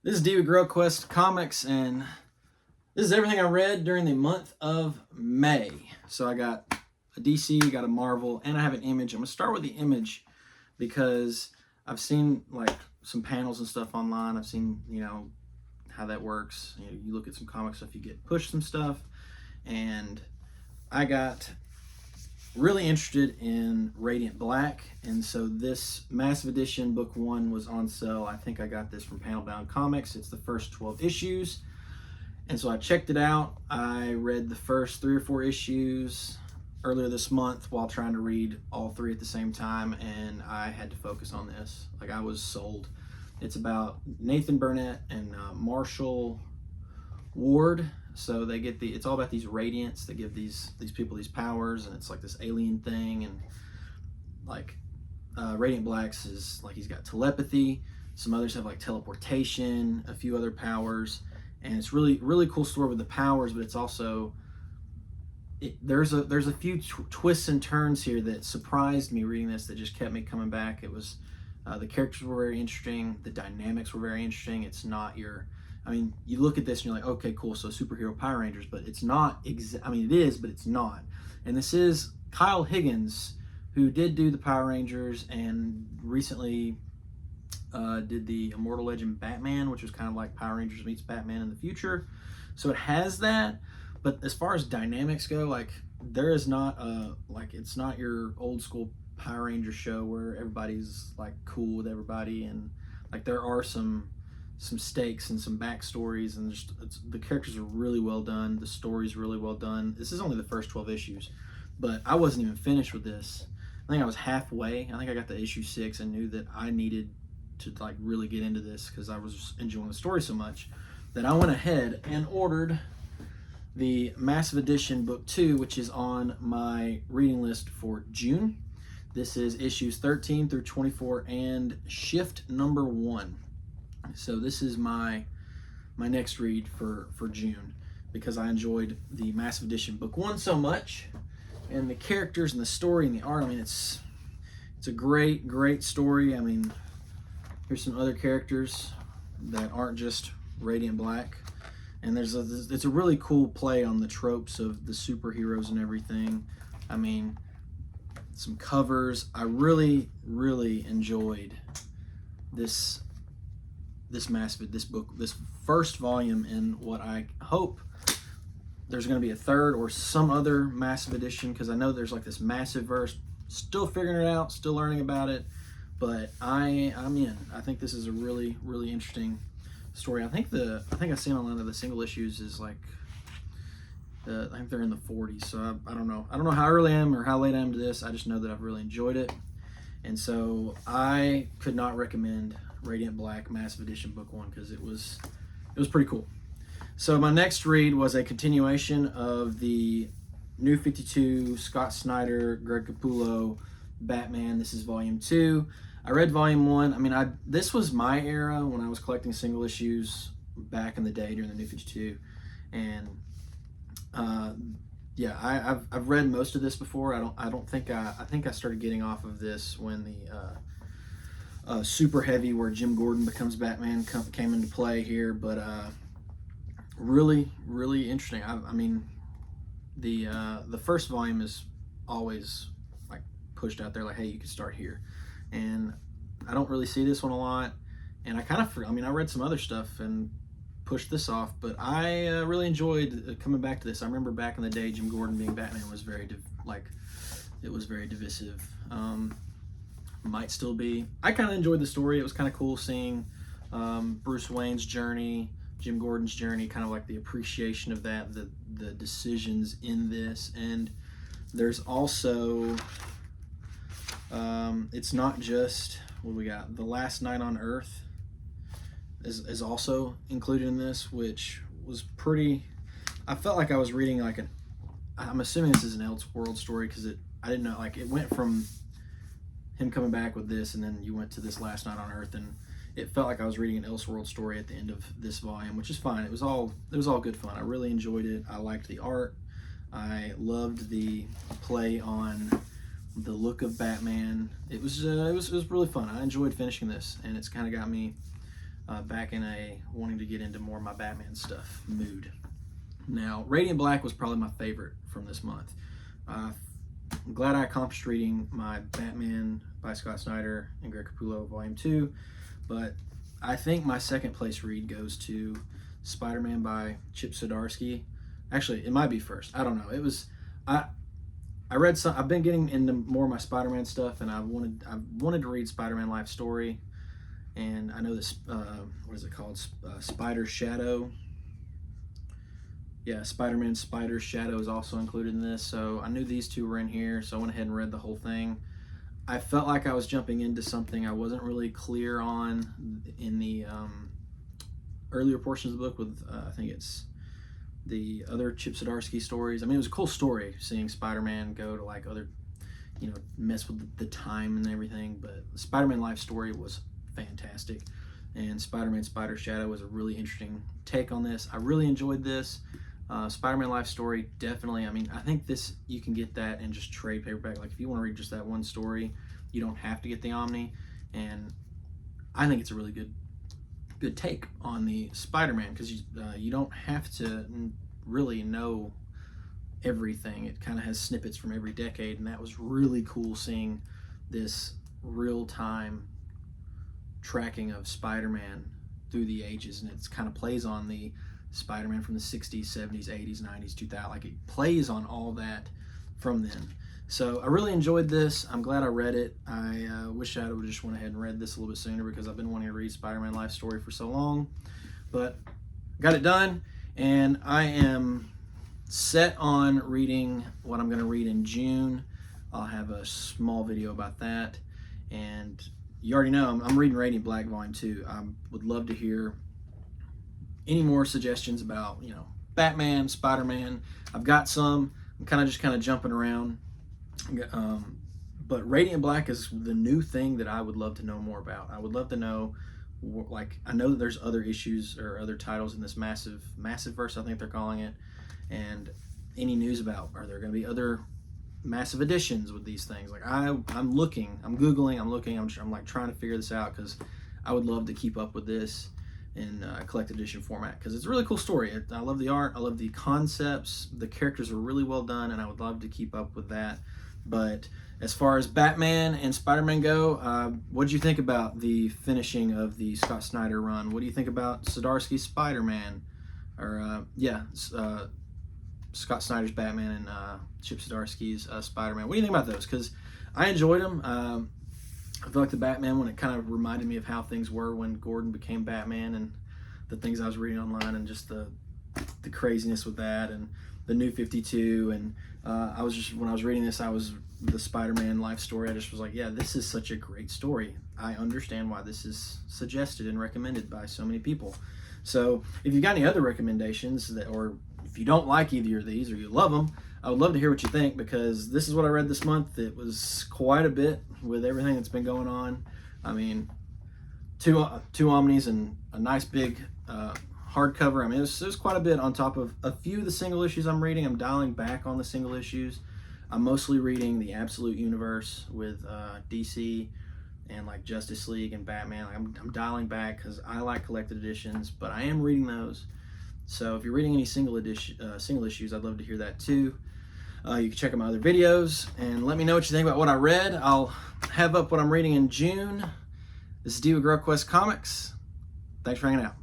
This is D with Grow Quest Comics, and this is everything I read during the month of May. So I got a DC, got a Marvel, and I have an Image. I'm going to start with the Image because I've seen like some panels and stuff online. I've seen, how that works. You look at some comic stuff, you get pushed some stuff, and I got really interested in Radiant Black, and so this Massive Edition book 1 was on sale. I think I got this from Panel Bound Comics. It's the first 12 issues, and so I checked it out. I read the first 3 or 4 issues earlier this month while trying to read all 3 at the same time, and I had to focus on this. Like, I was sold. It's about Nathan Burnett and Marshall Ward. So they get it's all about these radiants that give these people these powers, and it's like this alien thing. And like Radiant Black's is like he's got telepathy. Some others have like teleportation, a few other powers, and it's really cool story with the powers. But it's also there's a few twists and turns here that surprised me reading this, that just kept me coming back. It was the characters were very interesting, the dynamics were very interesting. It's not you look at this and you're like, okay, cool, so superhero Power Rangers, but it's not, it is, but it's not. And this is Kyle Higgins, who did do the Power Rangers and recently did the Immortal Legend Batman, which was kind of like Power Rangers meets Batman in the future. So it has that, but as far as dynamics go, like, there is not it's not your old school Power Ranger show where everybody's like cool with everybody, and like there are some stakes and some backstories, and just the characters are really well done. The story's really well done. This is only the first 12 issues, but I wasn't even finished with this. I think I was halfway. I think I got to issue 6 and knew that I needed to like really get into this because I was enjoying the story so much that I went ahead and ordered the Massive Edition book 2, which is on my reading list for June. This is issues 13 through 24 and shift number 1. So this is my next read for June, because I enjoyed the Massive Edition book 1 so much, and the characters and the story and the art. It's a great story. Here's some other characters that aren't just Radiant Black, and it's a really cool play on the tropes of the superheroes and everything. Some covers. I really enjoyed this book, this first volume, in what I hope there's going to be a third or some other Massive Edition, because I know there's like this massive verse. Still figuring it out, still learning about it, but I'm in. I think this is a really interesting story. I think I've seen online that the single issues is like I think they're in the 40s. So I don't know how early I am or how late I am to this. I just know that I've really enjoyed it, and so I could not recommend Radiant Black Massive Edition book 1 because it was pretty cool. So my next read was a continuation of the New 52 Scott Snyder, Greg Capullo Batman. This is volume 2. I read volume 1. This was my era when I was collecting single issues back in the day during the New 52, and I've read most of this before. I think I started getting off of this when the Super Heavy, where Jim Gordon becomes Batman, came into play here. But really interesting. The first volume is always like pushed out there, like, hey, you can start here, and I don't really see this one a lot. And I read some other stuff and pushed this off, but I really enjoyed coming back to this. I remember back in the day, Jim Gordon being Batman was very divisive. Might still be. I kind of enjoyed the story. It was kind of cool seeing Bruce Wayne's journey, Jim Gordon's journey, kind of like the appreciation of that, the decisions in this. And there's also it's not just what we got. The Last Night on Earth is also included in this, which was pretty. I felt like I was reading like I'm assuming this is an Elseworld story, because I didn't know, like, it went from him coming back with this, and then you went to this Last Night on Earth, and it felt like I was reading an Elseworld story at the end of this volume, which is fine. It was all good fun. I really enjoyed it. I liked the art. I loved the play on the look of Batman. It was really fun. I enjoyed finishing this, and it's kind of got me back in a wanting to get into more of my Batman stuff mood. Now, Radiant Black was probably my favorite from this month. I'm glad I accomplished reading my Batman by Scott Snyder and Greg Capullo Volume 2, but I think my second place read goes to Spider-Man by Chip Zdarsky. Actually, it might be first. I don't know. It was I read some. I've been getting into more of my Spider-Man stuff, and I wanted to read Spider-Man Life Story, and I know this. What is it called? Spider Shadow. Yeah, Spider-Man Spider Shadow is also included in this, so I knew these two were in here, so I went ahead and read the whole thing. I felt like I was jumping into something I wasn't really clear on in the earlier portions of the book with, I think it's the other Chip Zdarsky stories. I mean, it was a cool story seeing Spider-Man go to like other, mess with the time and everything, but the Spider-Man Life Story was fantastic, and Spider-Man Spider Shadow was a really interesting take on this. I really enjoyed this. Spider-Man Life Story, definitely. I mean, I think this, you can get that and just trade paperback. Like, if you want to read just that one story, you don't have to get the Omni, and I think it's a really good take on the Spider-Man, because you don't have to really know everything. It kind of has snippets from every decade, and that was really cool seeing this real-time tracking of Spider-Man through the ages, and it kind of plays on the Spider-Man from the 60s, 70s, 80s, 90s, 2000. Like, it plays on all that from then. So I really enjoyed this. I'm glad I read it. I wish I would just went ahead and read this a little bit sooner, because I've been wanting to read Spider-Man Life Story for so long. But got it done, and I am set on reading what I'm going to read in June. I'll have a small video about that. And you already know I'm reading Radiant Black Volume 2. I would love to hear any more suggestions about, Batman, Spider-Man. I've got some. I'm kind of jumping around. But Radiant Black is the new thing that I would love to know more about. I would love to know, like, I know that there's other issues or other titles in this massive verse, I think they're calling it, and any news about, are there going to be other massive editions with these things? Like, I'm looking, I'm Googling, I'm looking, I'm like trying to figure this out, because I would love to keep up with this in collected edition format, because it's a really cool story. I love the art, I love the concepts, the characters are really well done, and I would love to keep up with that. But as far as Batman and Spider-Man go, what did you think about the finishing of the Scott Snyder run? What do you think about Zdarsky's Spider-Man? Or, Scott Snyder's Batman and Chip Zdarsky's Spider-Man. What do you think about those? Because I enjoyed them. I feel like the Batman one, it kind of reminded me of how things were when Gordon became Batman, and the things I was reading online, and just the craziness with that, and the New 52. And when I was reading this, the Spider-Man Life Story, I just was like, yeah, this is such a great story. I understand why this is suggested and recommended by so many people. So if you've got any other recommendations, or if you don't like either of these or you love them, I would love to hear what you think, because this is what I read this month. It was quite a bit with everything that's been going on. I mean, two Omnis and a nice big hardcover. I mean, it was quite a bit on top of a few of the single issues I'm reading. I'm dialing back on the single issues. I'm mostly reading the Absolute Universe with DC and like Justice League and Batman. I'm dialing back because I like collected editions, but I am reading those. So if you're reading any single issues, I'd love to hear that too. You can check out my other videos and let me know what you think about what I read. I'll have up what I'm reading in June. This is D with GrowQuest Comics. Thanks for hanging out.